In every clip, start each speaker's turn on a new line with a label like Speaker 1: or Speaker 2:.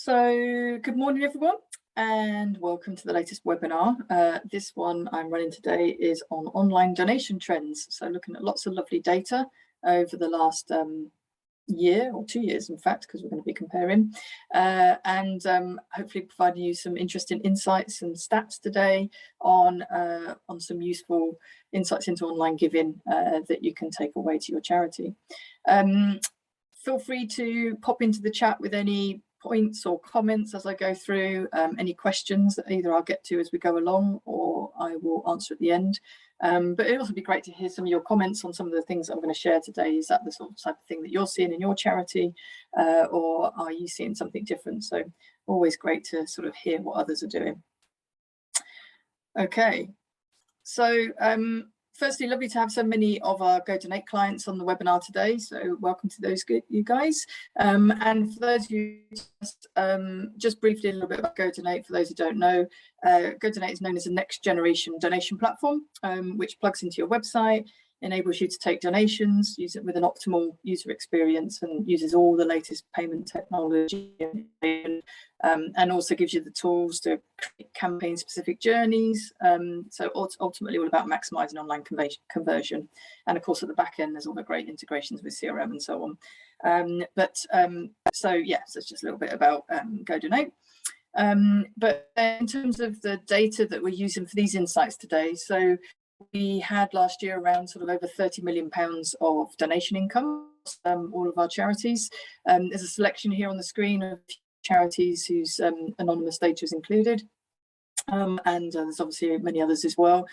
Speaker 1: So good morning, everyone, and welcome to the latest webinar. This one I'm running today is on online donation trends. So looking at lots of lovely data over the last year or 2 years, in fact, because we're going to be comparing, and hopefully providing you some interesting insights and stats today on some useful insights into online giving that you can take away to your charity. Feel free to pop into the chat with any points or comments as I go through, any questions that either I'll get to as we go along or I will answer at the end. But it'd also be great to hear some of your comments on some of the things that I'm going to share today. Is that the sort of type of thing that you're seeing in your charity, or are you seeing something different? So always great to sort of hear what others are doing. Okay, so firstly, lovely to have so many of our GoDonate clients on the webinar today. So welcome to those you guys. And for those of you, just briefly a little bit about GoDonate, for those who don't know, GoDonate is known as a next generation donation platform, which plugs into your website, enables you to take donations, use it with an optimal user experience, and uses all the latest payment technology, and also gives you the tools to create campaign-specific journeys. So ultimately all about maximising online conversion. And of course, at the back end, there's all the great integrations with CRM and so on. So it's just a little bit about GoDonate. But in terms of the data that we're using for these insights today, so we had last year around sort of over £30 million of donation income, all of our charities. There's a selection here on the screen of charities whose anonymous data is included, and there's obviously many others as well.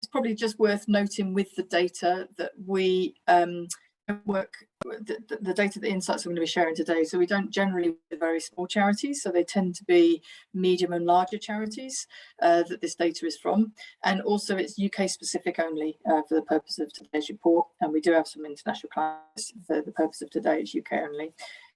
Speaker 1: It's probably just worth noting with the data that we the data, the insights I'm going to be sharing today. So we don't generally work with very small charities, so they tend to be medium and larger charities that this data is from. And also it's UK specific only for the purpose of today's report. And we do have some international clients for the purpose of today, it's UK only.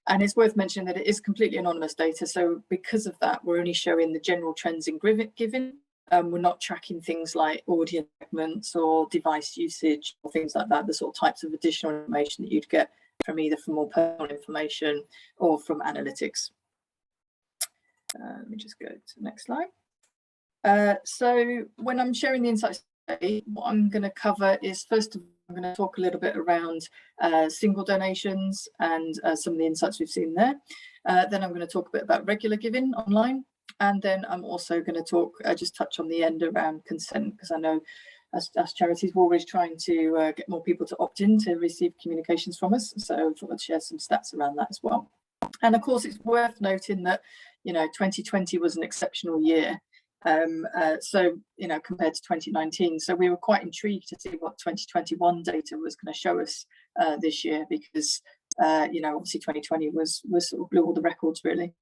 Speaker 1: And it's worth mentioning that it is completely anonymous data. So because of that, we're only showing the general trends in giving. We're not tracking things like audience segments or device usage or things like that, the sort of types of additional information that you'd get from either from more personal information or from analytics. Let me just go to the next slide. So when I'm sharing the insights today, what I'm going to cover is, first of all, I'm going to talk a little bit around single donations and some of the insights we've seen there. Then I'm going to talk a bit about regular giving online. And then I'm also going to talk, just touch on the end around consent, because I know as charities, we're always trying to get more people to opt in to receive communications from us. So I thought I'd share some stats around that as well. And of course, it's worth noting that, 2020 was an exceptional year. So, compared to 2019. So we were quite intrigued to see what 2021 data was going to show us this year, because, obviously 2020 was sort of blew all the records, really.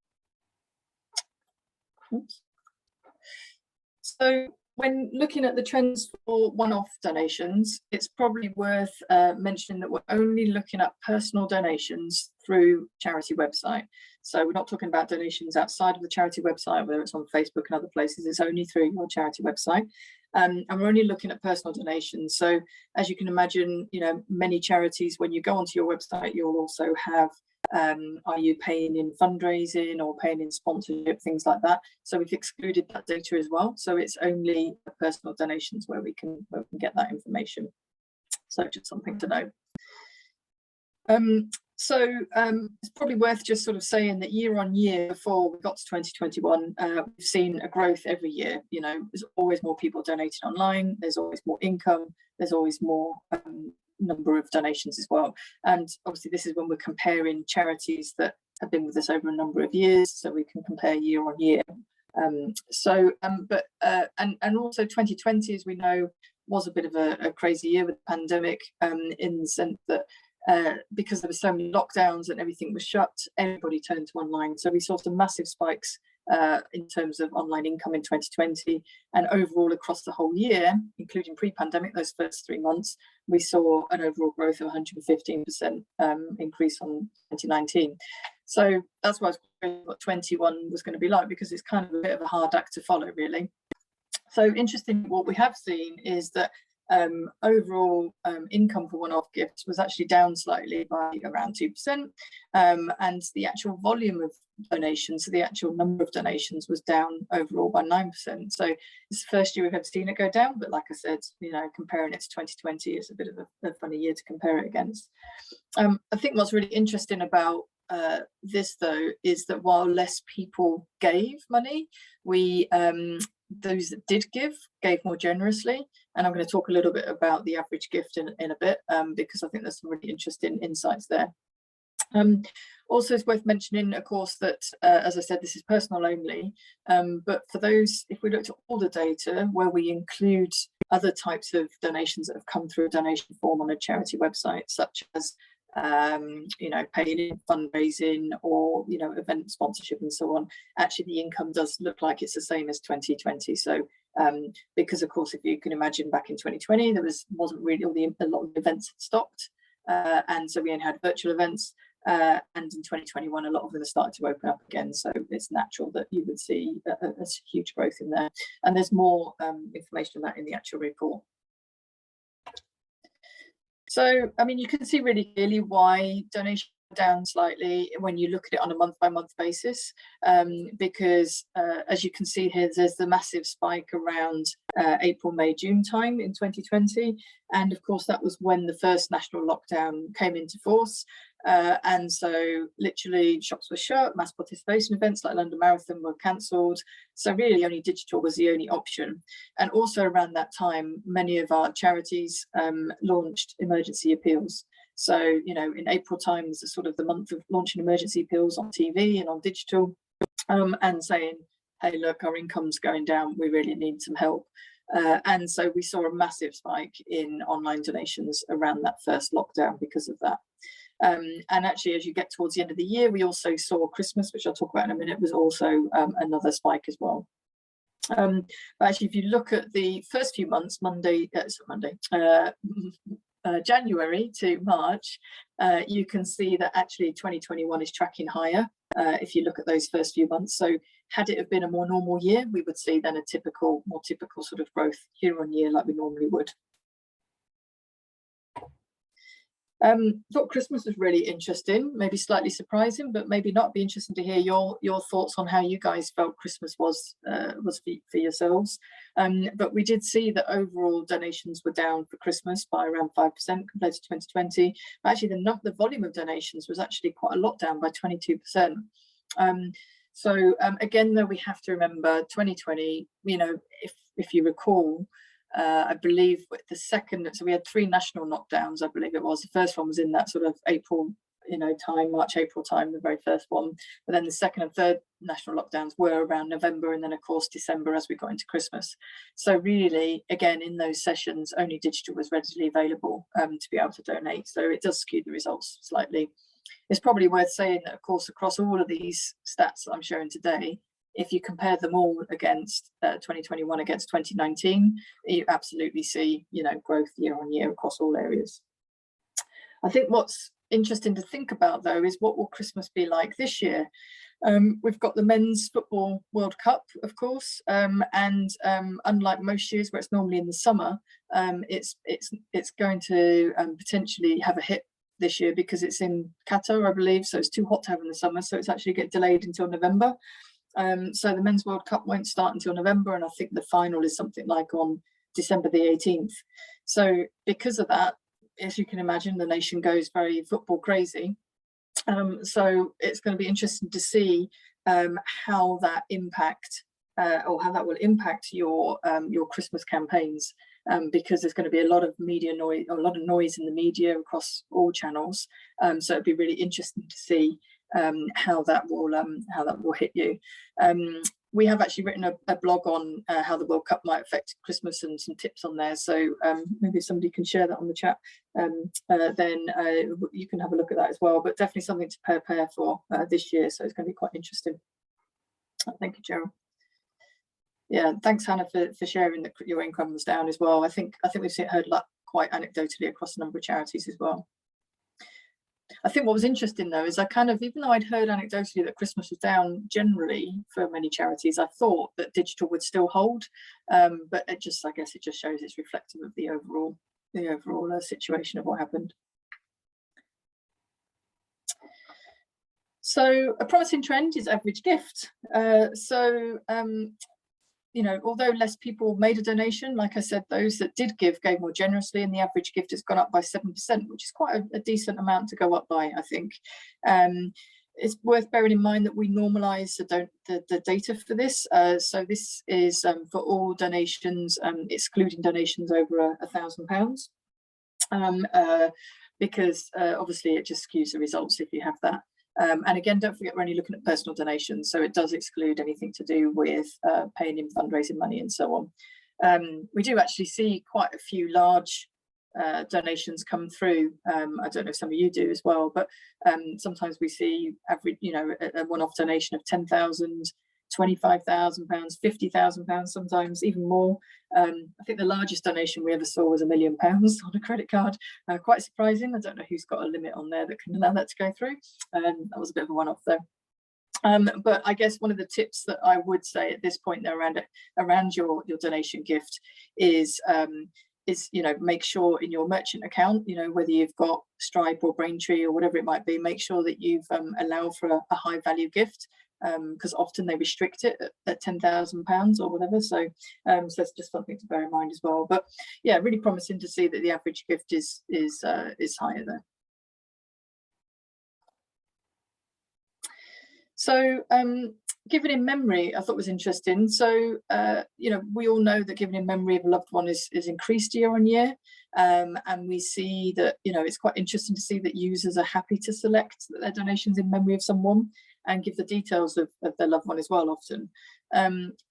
Speaker 1: Oops. So when looking at the trends for one-off donations, it's probably worth mentioning that we're only looking at personal donations through charity website. So we're not talking about donations outside of the charity website, whether it's on Facebook and other places. It's only through your charity website. And we're only looking at personal donations. So as you can imagine, many charities, when you go onto your website, you'll also have are you paying in fundraising or paying in sponsorship, things like that. So we've excluded that data as well. So it's only personal donations where we can get that information. So just something to know. It's probably worth just sort of saying that year on year, before we got to 2021, we've seen a growth every year. There's always more people donating online. There's always more income. There's always more number of donations as well. And obviously this is when we're comparing charities that have been with us over a number of years, so we can compare year on year. And also 2020, as we know, was a bit of a crazy year with the pandemic, in the sense that because there were so many lockdowns and everything was shut, everybody turned to online. So we saw some massive spikes in terms of online income in 2020, and overall across the whole year, including pre-pandemic, those first 3 months, we saw an overall growth of 115% increase on 2019. So that's why I was wondering what 21 was going to be like, because it's kind of a bit of a hard act to follow, really. So interesting, what we have seen is that Overall income for one-off gifts was actually down slightly by around 2%, and the actual volume of donations, so the actual number of donations, was down overall by 9%. So it's the first year we've ever seen it go down, but like I said, you know, comparing it to 2020 is a bit of a funny year to compare it against. I think what's really interesting about this though is that while less people gave money, we those that did give gave more generously, and I'm going to talk a little bit about the average gift in a bit, because I think there's some really interesting insights there. Also, it's worth mentioning, of course, that as I said, this is personal only, but for those, if we looked at all the data where we include other types of donations that have come through a donation form on a charity website, such as you know, paying in fundraising or, you know, event sponsorship and so on, actually the income does look like it's the same as 2020. So because of course, if you can imagine, back in 2020 there wasn't really a lot of events had stopped, and so we only had virtual events, and in 2021 a lot of them started to open up again, so it's natural that you would see a huge growth in there, and there's more information on that in the actual report. So, I mean, you can see really clearly why donations are down slightly when you look at it on a month-by-month basis, because as you can see here, there's the massive spike around April, May, June time in 2020. And of course, that was when the first national lockdown came into force. And so literally shops were shut, mass participation events like London Marathon were cancelled. So really only digital was the only option. And also around that time, many of our charities launched emergency appeals. So, you know, in April time was sort of the month of launching emergency appeals on TV and on digital, and saying, hey, look, our income's going down, we really need some help. And so we saw a massive spike in online donations around that first lockdown because of that. And actually, as you get towards the end of the year, we also saw Christmas, which I'll talk about in a minute, was also another spike as well. But actually, if you look at the first few months, January to March, you can see that actually 2021 is tracking higher if you look at those first few months. So had it have been a more normal year, we would see then a more typical sort of growth year on year like we normally would. Thought Christmas was really interesting, maybe slightly surprising, but maybe not. Be interesting to hear your thoughts on how you guys felt Christmas was for yourselves. But we did see that overall donations were down for Christmas by around 5% compared to 2020. But actually, the volume of donations was actually quite a lot down by 22%. So again, though, we have to remember 2020. You know, if you recall, I believe the second, so we had 3 national knockdowns, I believe it was. The first one was in that sort of April, you know, time, March, April time, the very first one. But then the second and third national lockdowns were around November, and then of course December as we got into Christmas. So really, again, in those sessions, only digital was readily available to be able to donate. So it does skew the results slightly. It's probably worth saying that, of course, across all of these stats that I'm showing today, if you compare them all against 2021 against 2019, you absolutely see, you know, growth year on year across all areas. I think what's interesting to think about, though, is what will Christmas be like this year? We've got the Men's Football World Cup, of course, and unlike most years where it's normally in the summer, it's going to potentially have a hit this year because it's in Qatar, I believe, so it's too hot to have in the summer, so it's actually get delayed until November. So the Men's World Cup won't start until November, and I think the final is something like on December the 18th. So because of that, as you can imagine, the nation goes very football crazy. So it's going to be interesting to see how that will impact your Christmas campaigns, because there's going to be a lot of media noise, a lot of noise in the media across all channels. So it'd be really interesting to see how that will hit you. We have actually written a blog on how the World Cup might affect Christmas and some tips on there. So maybe if somebody can share that on the chat, then you can have a look at that as well. But definitely something to prepare for this year. So it's going to be quite interesting. Thank you, Gerald. Yeah, thanks, Hannah, for sharing that your income was down as well. I think we've heard that quite anecdotally across a number of charities as well. I think what was interesting though is I kind of, even though I'd heard anecdotally that Christmas was down generally for many charities, I thought that digital would still hold, but I guess it just shows it's reflective of the overall situation of what happened. So a promising trend is average gift. You know, although less people made a donation, like I said, those that did give gave more generously, and the average gift has gone up by 7%, which is quite a decent amount to go up by, I think. It's worth bearing in mind that we normalise the data for this. So this is for all donations, excluding donations over £1,000, because obviously it just skews the results if you have that. And again, don't forget we're only looking at personal donations, so it does exclude anything to do with paying in fundraising money and so on. We do actually see quite a few large donations come through. I don't know if some of you do as well, but sometimes we see average, you know, a one-off donation of £10,000, £25,000, £50,000, sometimes even more. I think the largest donation we ever saw was £1 million on a credit card. Quite surprising. I don't know who's got a limit on there that can allow that to go through. That was a bit of a one-off though. But I guess one of the tips that I would say at this point around your donation gift is you know, make sure in your merchant account, you know, whether you've got Stripe or Braintree or whatever it might be, make sure that you've allowed for a high value gift, because often they restrict it at £10,000 or whatever. So that's just something to bear in mind as well. But yeah, really promising to see that the average gift is higher there. So giving in memory, I thought was interesting. So, you know, we all know that giving in memory of a loved one is increased year on year. And we see that, you know, it's quite interesting to see that users are happy to select their donations in memory of someone and give the details of their loved one as well often.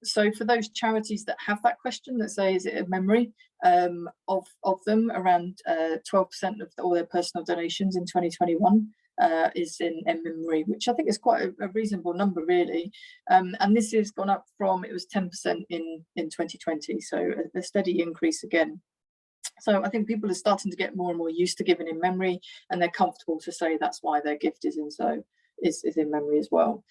Speaker 1: So for those charities that have that question, that say, is it a memory of them, around 12% of all their personal donations in 2021 is in memory, which I think is quite a reasonable number really. And this has gone up from, it was 10% in 2020, so a steady increase again. So I think people are starting to get more and more used to giving in memory, and they're comfortable to say that's why their gift is in memory as well.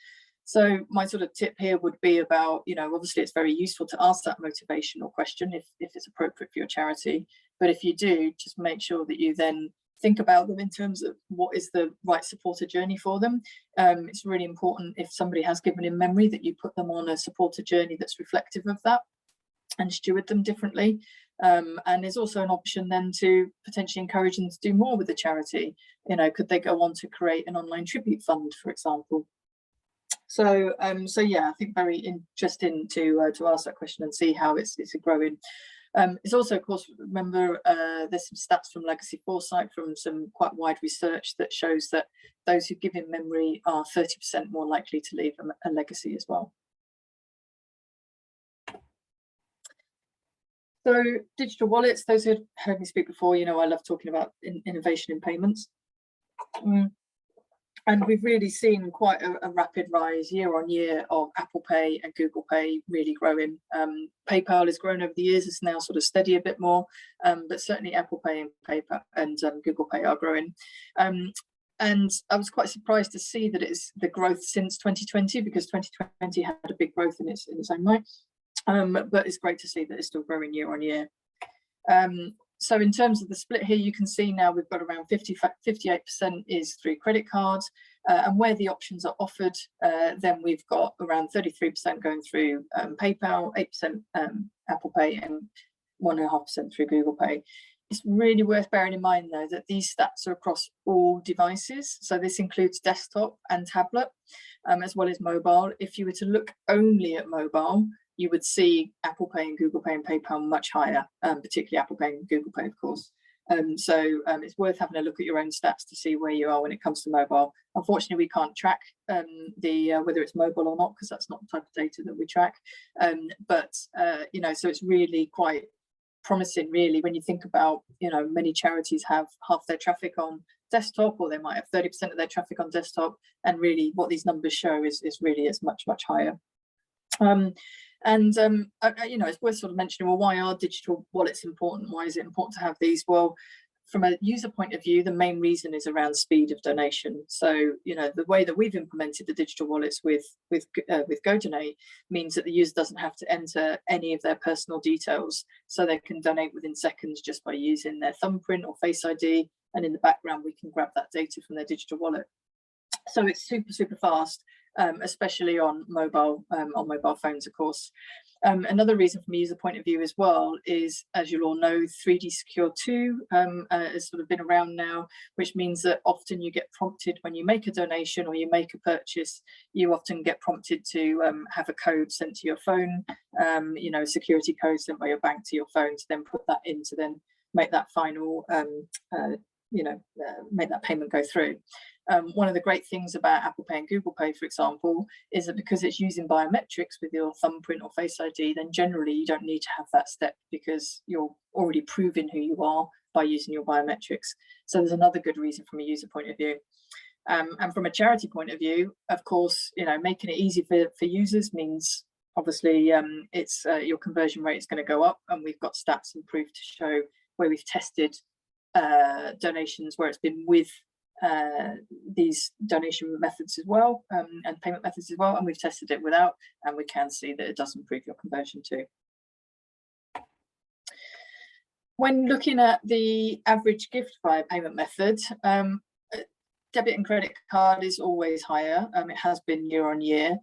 Speaker 1: So my sort of tip here would be about, you know, obviously it's very useful to ask that motivational question if it's appropriate for your charity, but if you do, just make sure that you then think about them in terms of what is the right supporter journey for them. It's really important, if somebody has given in memory, that you put them on a supporter journey that's reflective of that and steward them differently. And there's also an option then to potentially encourage them to do more with the charity. You know, could they go on to create an online tribute fund, for example? So yeah, I think very interesting to ask that question and see how it's growing. It's also, of course, remember, there's some stats from Legacy Foresight from some quite wide research that shows that those who give in memory are 30% more likely to leave a legacy as well. So digital wallets, those who had heard me speak before, you know, I love talking about innovation in payments. And we've really seen quite a rapid rise year on year of Apple Pay and Google Pay really growing. PayPal has grown over the years, it's now sort of steady a bit more, but certainly Apple Pay and PayPal and Google Pay are growing. And I was quite surprised to see that it's the growth since 2020, because 2020 had a big growth in its own right. But it's great to see that it's still growing year on year. So in terms of the split here, you can see now we've got around 58% is through credit cards, and where the options are offered, then we've got around 33% going through PayPal, 8% Apple Pay, and 1.5% through Google Pay. It's really worth bearing in mind though that these stats are across all devices, so this includes desktop and tablet, as well as mobile. If you were to look only at mobile, you would see Apple Pay and Google Pay and PayPal much higher, particularly Apple Pay and Google Pay, of course. So it's worth having a look at your own stats to see where you are when it comes to mobile. Unfortunately, we can't track whether it's mobile or not, because that's not the type of data that we track. You know, so it's really quite promising, really, when you think about, you know, many charities have half their traffic on desktop, or they might have 30% of their traffic on desktop, and really what these numbers show is really much higher. You know, it's worth sort of mentioning, well, why are digital wallets important? Why is it important to have these? Well, from a user point of view, the main reason is around speed of donation. So, the way that we've implemented the digital wallets with GoDonate means that the user doesn't have to enter any of their personal details, so they can donate within seconds just by using their thumbprint or Face ID, and in the background we can grab that data from their digital wallet. So it's super fast, especially on mobile phones, of course. Another reason from a user point of view as well is, as you'll all know, 3D Secure 2 has sort of been around now, which means that often you get prompted when you make a donation or you make a purchase, you often get prompted to have a code sent to your phone, a security code sent by your bank to your phone, to then put that in to then make that final, make that payment go through. One of the great things about Apple Pay and Google Pay, for example, is that because it's using biometrics with your thumbprint or Face ID, then generally you don't need to have that step because you're already proving who you are by using your biometrics. So there's another good reason from a user point of view. And from a charity point of view, of course, making it easy for users means obviously it's your conversion rate is going to go up, and we've got stats and proof to show where we've tested donations where it's been with these donation methods as well, and payment methods as well, and we've tested it without, and we can see that it does improve your conversion too. When looking at the average gift via payment method, debit and credit card is always higher. It has been year on year.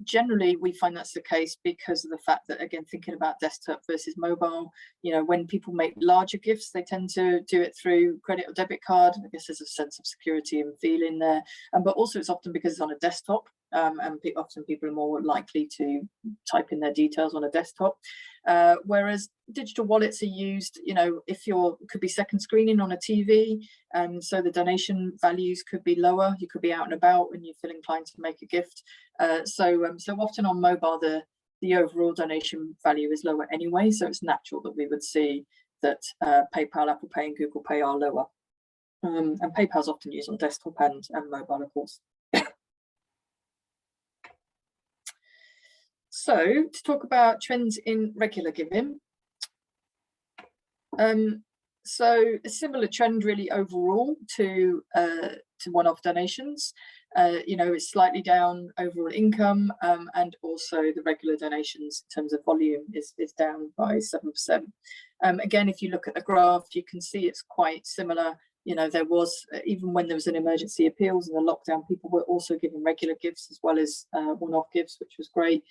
Speaker 1: Generally, we find that's the case because of the fact that, again, thinking about desktop versus mobile, when people make larger gifts, they tend to do it through credit or debit card. I guess there's a sense of security and feeling there. But also it's often because it's on a desktop, and often people are more likely to type in their details on a desktop. Whereas digital wallets are used, if could be second screening on a TV, so the donation values could be lower. You could be out and about and you feel inclined to make a gift. So often on mobile, the overall donation value is lower anyway. So it's natural that we would see that PayPal, Apple Pay, and Google Pay are lower. And PayPal is often used on desktop and mobile, of course. So to talk about trends in regular giving. So a similar trend really overall to one-off donations. It's slightly down overall income, and also the regular donations in terms of volume is down by 7%. Again, if you look at the graph, you can see it's quite similar. There was, even when there was an emergency appeals and the lockdown, people were also giving regular gifts as well as one-off gifts, which was great.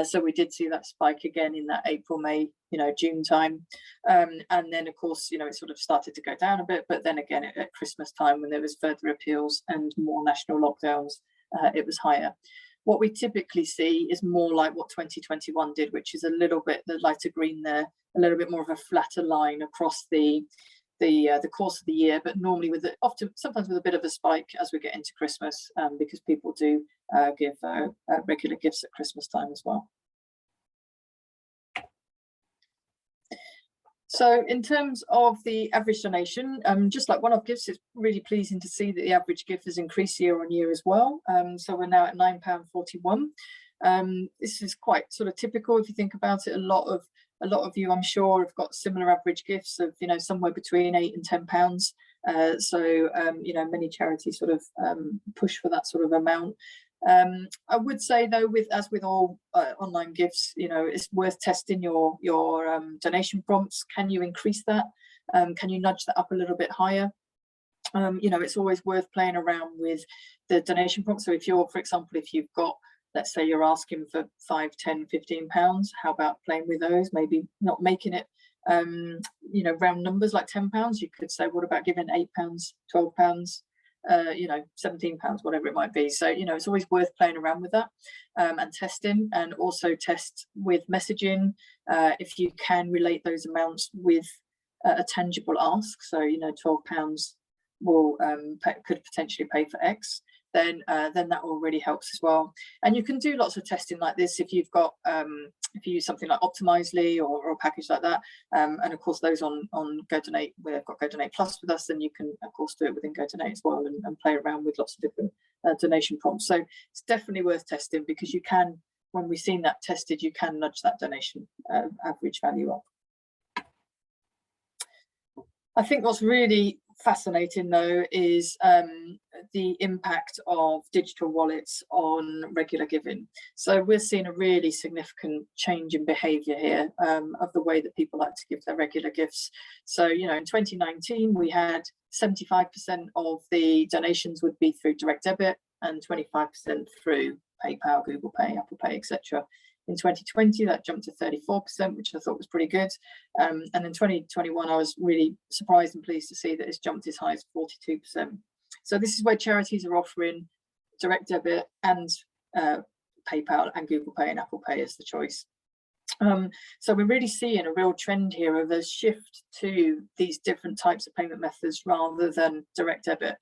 Speaker 1: So we did see that spike again in that April, May, June time. And then, of course, it sort of started to go down a bit. But then again, at Christmas time, when there was further appeals and more national lockdowns, it was higher. What we typically see is more like what 2021 did, which is a little bit, the lighter green there, a little bit more of a flatter line across the course of the year, but normally sometimes with a bit of a spike as we get into Christmas, because people do give regular gifts at Christmas time as well. So in terms of the average donation, just like one-off gifts, it's really pleasing to see that the average gift has increased year on year as well. So we're now at £9.41. This is quite sort of typical if you think about it. A lot of you, I'm sure, have got similar average gifts of, somewhere between £8 and £10. So many charities sort of push for that sort of amount. I would say though, as with all online gifts, it's worth testing your donation prompts. Can you increase that? Can you nudge that up a little bit higher? It's always worth playing around with the donation prompts. So if you've got, let's say you're asking for £5, £10, £15, how about playing with those? Maybe not making it, round numbers like £10. You could say, what about giving £8, £12, £17, whatever it might be. So, it's always worth playing around with that and testing, and also test with messaging if you can relate those amounts with a tangible ask. So, £12 will could potentially pay for X. Then that already helps as well. And you can do lots of testing like this if you've got if you use something like Optimizely or a package like that. And of course, those on GoDonate, we've got GoDonate Plus with us, then you can of course do it within GoDonate as well, and play around with lots of different donation prompts. So it's definitely worth testing, because you can, when we've seen that tested, you can nudge that donation average value up. I think what's really fascinating though is the impact of digital wallets on regular giving. So we're seeing a really significant change in behaviour here of the way that people like to give their regular gifts. So, you know, in 2019 we had 75% of the donations would be through direct debit and 25% through PayPal, Google Pay, Apple Pay, etc. In 2020, that jumped to 34%, which I thought was pretty good. And in 2021, I was really surprised and pleased to see that it's jumped as high as 42%. So this is where charities are offering direct debit and PayPal and Google Pay and Apple Pay as the choice. So we're really seeing a real trend here of a shift to these different types of payment methods rather than direct debit.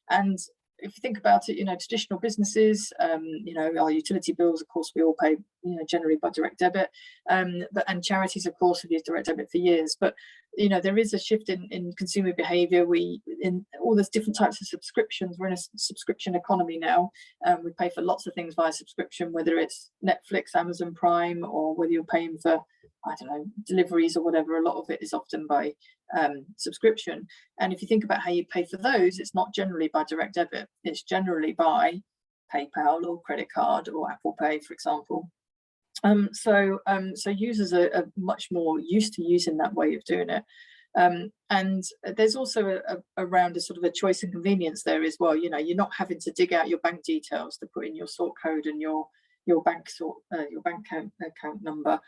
Speaker 1: And if you think about it, you know, traditional businesses, you know, our utility bills, of course, we all pay, you know, generally by direct debit, and charities, of course, have used direct debit for years. But, you know, there is a shift in consumer behaviour. In all those different types of subscriptions, we're in a subscription economy now. We pay for lots of things via subscription, whether it's Netflix, Amazon Prime, or whether you're paying for, I don't know, deliveries or whatever. A lot of it is often by subscription. And if you think about how you pay for those, it's not generally by direct debit, it's generally by PayPal or credit card or Apple Pay, for example. So users are much more used to using that way of doing it. And there's also around a sort of a choice and convenience there as well. You know, you're not having to dig out your bank details to put in your sort code and your bank account number,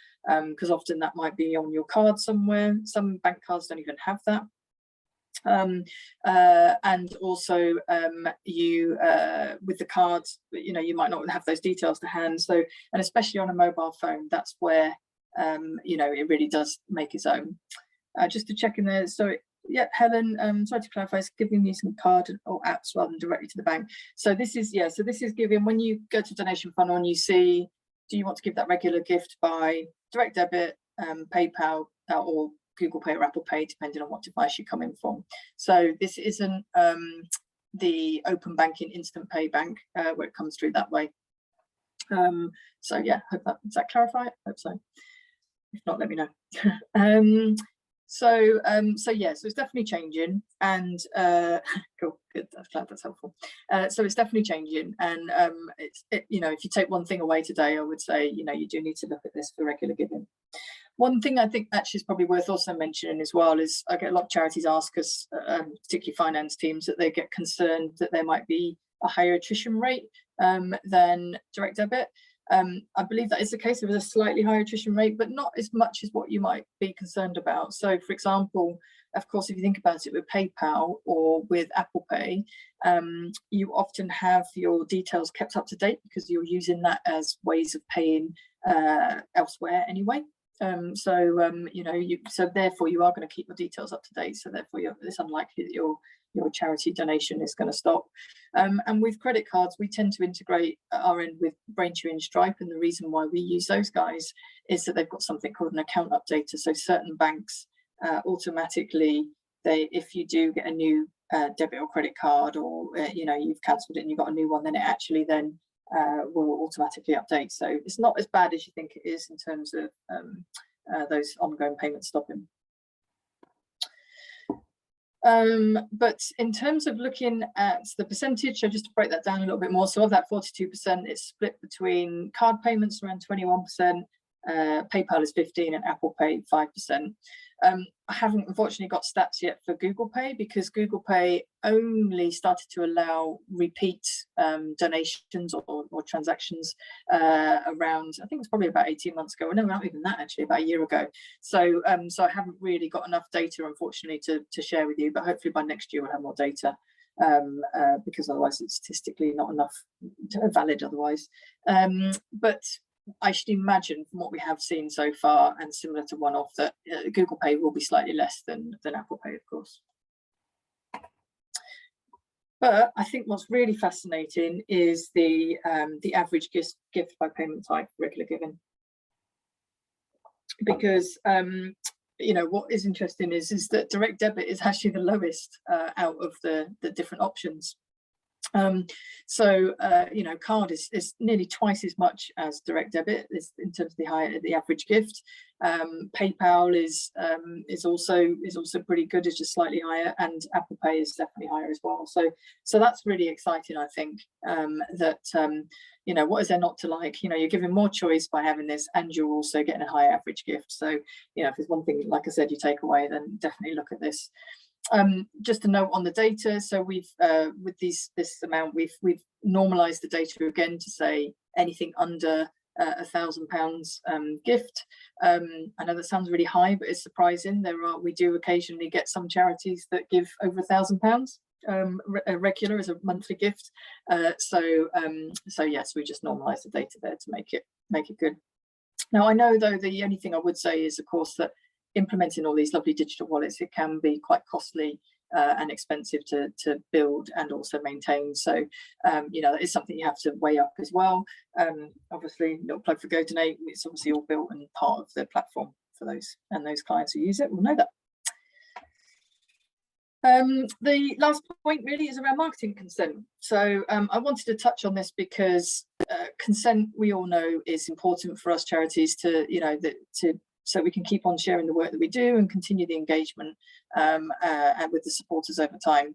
Speaker 1: because often that might be on your card somewhere. Some bank cards don't even have that. And also with the cards, you know, you might not have those details to hand. So, and especially on a mobile phone, that's where you know, it really does make its own. Just to check in there, so yeah, Helen, sorry to clarify, it's giving you some card or apps rather than directly to the bank. So this is, yeah, so this is giving, when you go to donation funnel and you see, do you want to give that regular gift by direct debit, PayPal, or Google Pay or Apple Pay, depending on what device you're coming from. So this isn't the open banking instant pay bank where it comes through that way. So yeah, hope that, does that clarify it? Hope so. If not, let me know. So yeah, so it's definitely changing, and cool, good, that's glad that's helpful. So it's definitely changing, and you know, if you take one thing away today, I would say, you know, you do need to look at this for regular giving. One thing I think actually is probably worth also mentioning as well is I get a lot of charities ask us, particularly finance teams, that they get concerned that there might be a higher attrition rate than direct debit. I believe that is the case. There is a slightly higher attrition rate, but not as much as what you might be concerned about. So, for example, of course, if you think about it with PayPal or with Apple Pay, you often have your details kept up to date because you're using that as ways of paying elsewhere anyway. You know, so therefore you are going to keep your details up to date. So therefore, it's unlikely that your charity donation is going to stop. And with credit cards, we tend to integrate at our end with Braintree and Stripe, and the reason why we use those guys is that they've got something called an account updater. So certain banks automatically, if you do get a new debit or credit card, or you know, you've cancelled it and you've got a new one, then it actually then will automatically update. So it's not as bad as you think it is in terms of those ongoing payments stopping. But in terms of looking at the percentage, so just to break that down a little bit more, so of that 42%, it's split between card payments around 21%, PayPal is 15%, and Apple Pay 5%. I haven't unfortunately got stats yet for Google Pay, because Google Pay only started to allow repeat donations or transactions around, I think it's probably about 18 months ago. No, not even that, actually, about a year ago. So so I haven't really got enough data, unfortunately, to share with you, but hopefully by next year we'll have more data, because otherwise it's statistically not enough valid otherwise. But I should imagine from what we have seen so far, and similar to one-off, that Google Pay will be slightly less than Apple Pay, of course. But I think what's really fascinating is the average gift by payment type, regular giving, because you know, what is interesting is that direct debit is actually the lowest out of the different options. You know, card is nearly twice as much as direct debit in terms of the average gift. PayPal is also pretty good, it's just slightly higher, and Apple Pay is definitely higher as well. So that's really exciting, I think, you know, what is there not to like? You know, you're giving more choice by having this, and you're also getting a higher average gift. So, you know, if there's one thing, like I said, you take away, then definitely look at this. Just a note on the data. So we've with this amount, we've normalized the data again to say anything under £1,000 gift. I know that sounds really high, but it's surprising. We do occasionally get some charities that give over £1,000 regular as a monthly gift. So yes, we just normalize the data there to make it good. Now, I know though the only thing I would say is, of course, that implementing all these lovely digital wallets, it can be quite costly and expensive to build and also maintain. So, you know, it's something you have to weigh up as well. Obviously, little plug for GoDonate, it's obviously all built and part of the platform for those clients who use it will know that. The last point really is around marketing consent. So I wanted to touch on this because consent, we all know, is important for us charities to, you know, so we can keep on sharing the work that we do and continue the engagement and with the supporters over time.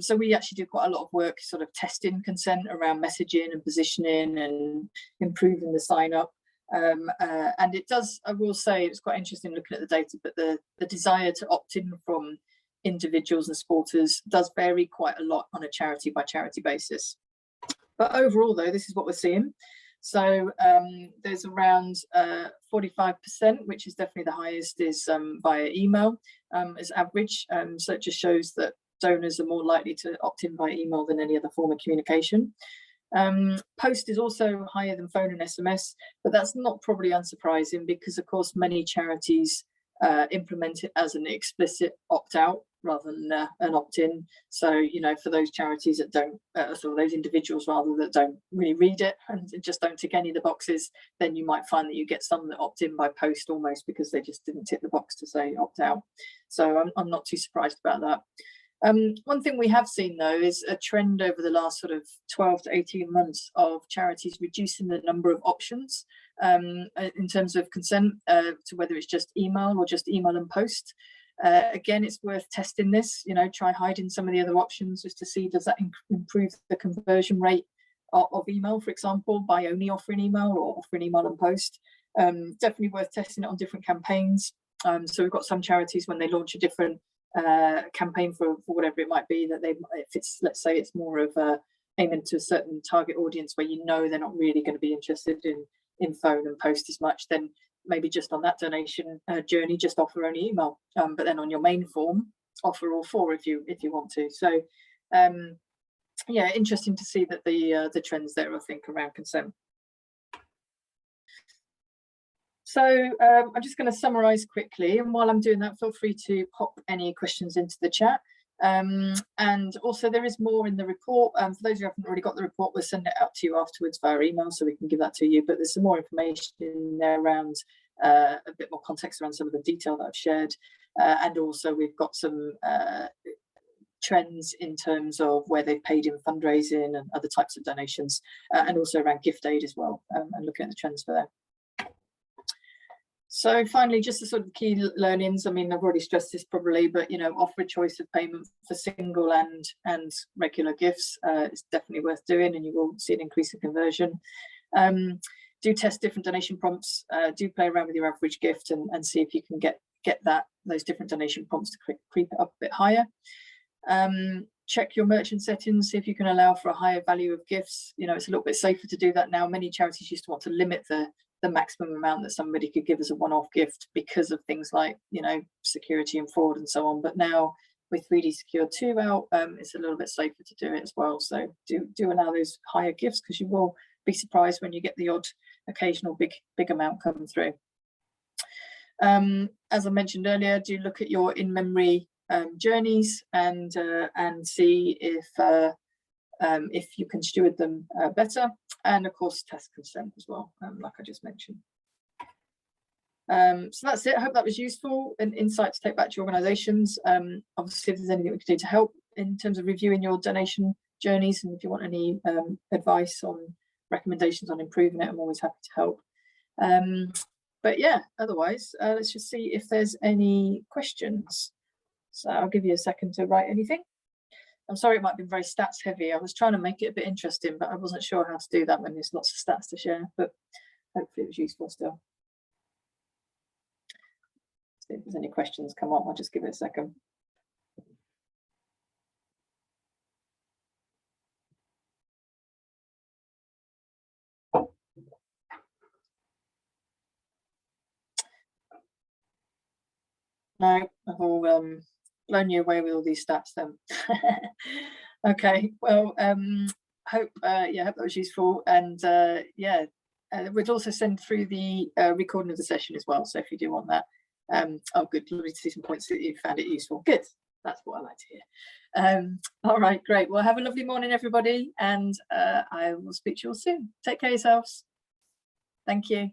Speaker 1: So we actually do quite a lot of work sort of testing consent around messaging and positioning and improving the sign up. And it does, I will say, it's quite interesting looking at the data, but the desire to opt in from individuals and supporters does vary quite a lot on a charity by charity basis. But overall, though, this is what we're seeing. So there's around 45%, which is definitely the highest, is via email as average. So it just shows that donors are more likely to opt in by email than any other form of communication. Post is also higher than phone and SMS, but that's not probably unsurprising because, of course, many charities implement it as an explicit opt-out rather than an opt-in. So, you know, for those charities that don't, sort of those individuals rather, that don't really read it and just don't tick any of the boxes, then you might find that you get some that opt in by post almost because they just didn't tick the box to say opt-out. So I'm not too surprised about that. One thing we have seen, though, is a trend over the last sort of 12 to 18 months of charities reducing the number of options in terms of consent, to whether it's just email or just email and post. Again, it's worth testing this, you know, try hiding some of the other options just to see, does that improve the conversion rate of email, for example, by only offering email or offering email and post. Definitely worth testing it on different campaigns. So we've got some charities when they launch a different campaign for whatever it might be, that if it's, let's say it's more of aiming to a certain target audience where you know they're not really going to be interested in phone and post as much, then maybe just on that donation journey just offer only email, but then on your main form offer all four if you want to. So yeah, interesting to see that the trends there, I think, around consent. So I'm just going to summarize quickly, and while I'm doing that, feel free to pop any questions into the chat. And also there is more in the report. For those who haven't already got the report, we'll send it out to you afterwards via email so we can give that to you, but there's some more information in there around a bit more context around some of the detail that I've shared, and also we've got some trends in terms of where they've paid in fundraising and other types of donations, and also around gift aid as well, and looking at the trends for there. So finally, just the sort of key learnings. I mean, I've already stressed this probably, but, you know, offer a choice of payment for single and regular gifts is definitely worth doing, and you will see an increase in conversion. Do test different donation prompts. Do play around with your average gift and see if you can get those different donation prompts to creep it up a bit higher. Check your merchant settings, see if you can allow for a higher value of gifts. You know, it's a little bit safer to do that now. Many charities used to want to limit the maximum amount that somebody could give as a one-off gift because of things like, you know, security and fraud and so on. But now with 3D Secure 2 out, it's a little bit safer to do it as well. So do allow those higher gifts, because you will be surprised when you get the odd occasional big amount coming through. As I mentioned earlier, do look at your in-memory journeys and see if you can steward them better, and of course test consent as well, like I just mentioned. So that's it. I hope that was useful and insight to take back to your organisations. Obviously, if there's anything we can do to help in terms of reviewing your donation journeys, and if you want any advice on recommendations on improving it, I'm always happy to help. But yeah, otherwise, let's just see if there's any questions. So I'll give you a second to write anything. I'm sorry it might be very stats heavy. I was trying to make it a bit interesting, but I wasn't sure how to do that when there's lots of stats to share, but hopefully it was useful still. See if there's any questions come up. I'll just give it a second. No, I've all blown you away with all these stats then. Okay, well, hope that was useful, and we'd also send through the recording of the session as well. So if you do want that, oh, good, lovely to see some points that you found it useful. Good, that's what I like to hear. All right, great. Well, have a lovely morning, everybody, and I will speak to you all soon. Take care of yourselves. Thank you.